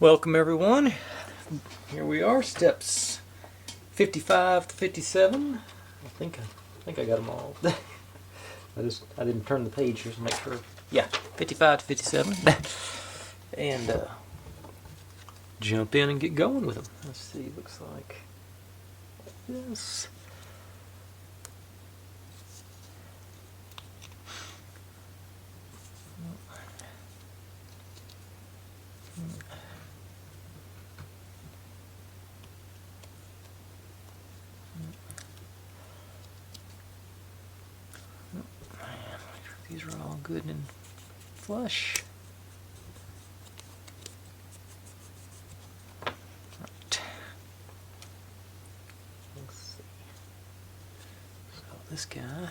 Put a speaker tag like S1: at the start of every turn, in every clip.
S1: Welcome everyone. Here we are, steps 55 to 57. I think I got them all. I didn't turn the page just to make sure. Yeah, 55 to 57. And jump in and get going with them. Let's see, looks like this. These are all good and flush. Right. Let's see. So this guy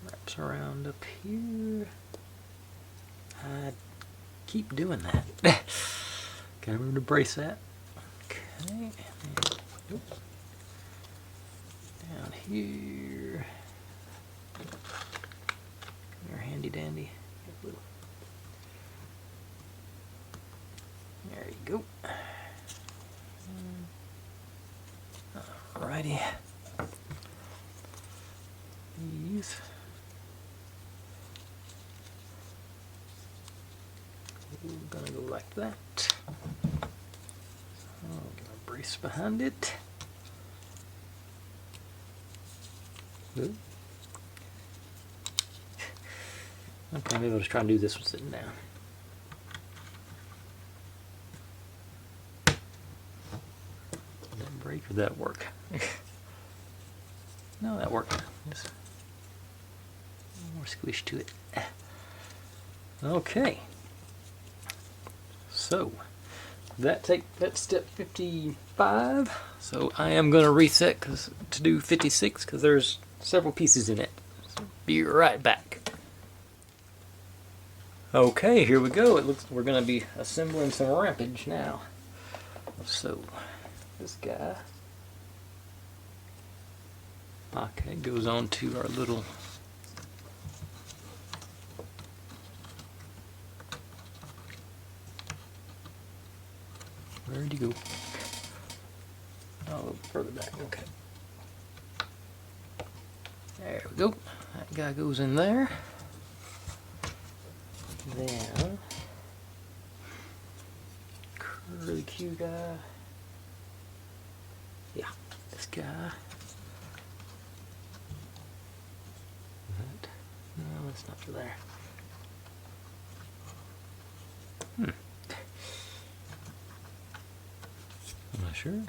S1: wraps around up here. I keep doing that. Gotta remember to brace that. Okay. And down here. Your handy dandy. There you go. Alrighty. These. We're gonna go like that. So I'm gonna brace behind it. Good. Okay, maybe I'll just try and do this one sitting down. Did that break or did that work? No, that worked. Just more squish to it. Okay. So that's step 55. So I am going to reset to do 56 because there's several pieces in it. So be right back. Okay, here we go. It looks we're going to be assembling some rampage now. So this guy, okay, goes on to our little where'd he go? Oh, a little further back. Okay. There we go. That guy goes in there. Then curly Q guy. Yeah, this guy. That. No, that's not for there. Am I sure?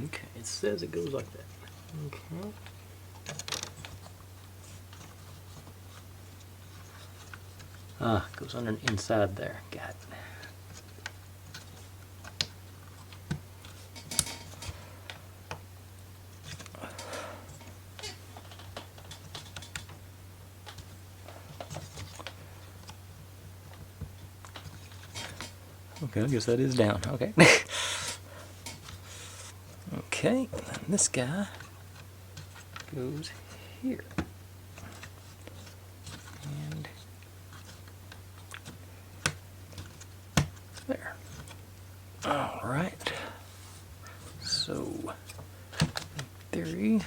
S1: Okay, it says it goes like that. Okay. Ah, it goes under inside there. Got it. Okay, I guess that is down. Okay. Okay, and this guy goes here. And there. All right. So, in theory,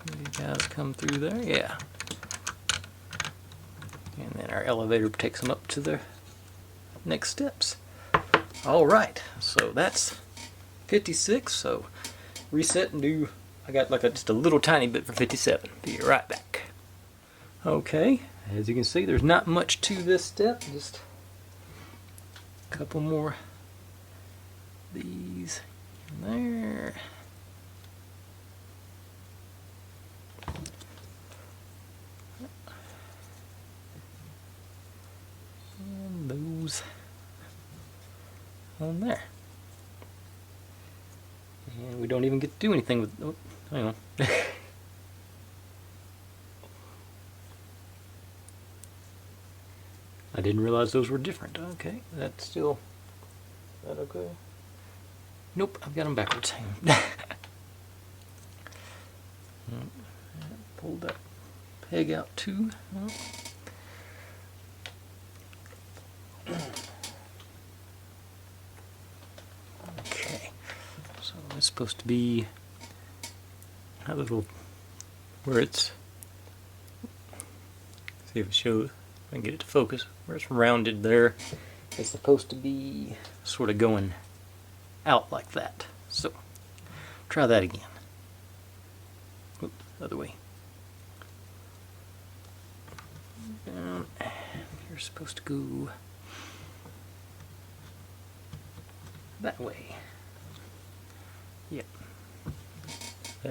S1: these guys come through there. Yeah. And then our elevator takes them up to the next steps. All right. So that's 56. So reset and do. I got like just a little tiny bit for 57. Be right back. Okay, as you can see, there's not much to this step. Just a couple more these in there. And those on there. And we don't even get to do anything with. Oh, hang on. I didn't realize those were different. Okay, that's still. Is that okay? Nope, I've got them backwards. Hang on. Pull that peg out too. Okay, so it's supposed to be a little where it's, see if it shows, I can get it to focus, where it's rounded there. It's supposed to be sort of going out like that. So try that again. Oops, other way. And you're supposed to go that way. Yep.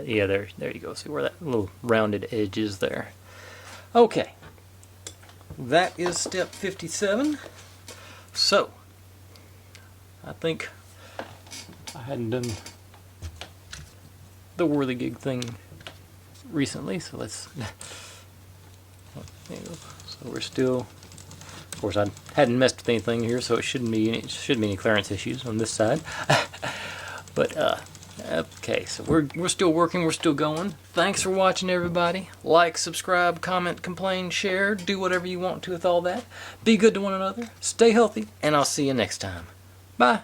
S1: Yeah, there you go. See where that little rounded edge is there. Okay. That is step 57. So, I think I hadn't done the whirligig thing recently, so let's. There you go. So we're still. Of course, I hadn't messed with anything here, so it shouldn't be any clearance issues on this side. But okay, so we're still working, we're still going. Thanks for watching, everybody. Like, subscribe, comment, complain, share, do whatever you want to with all that. Be good to one another, stay healthy, and I'll see you next time. Bye.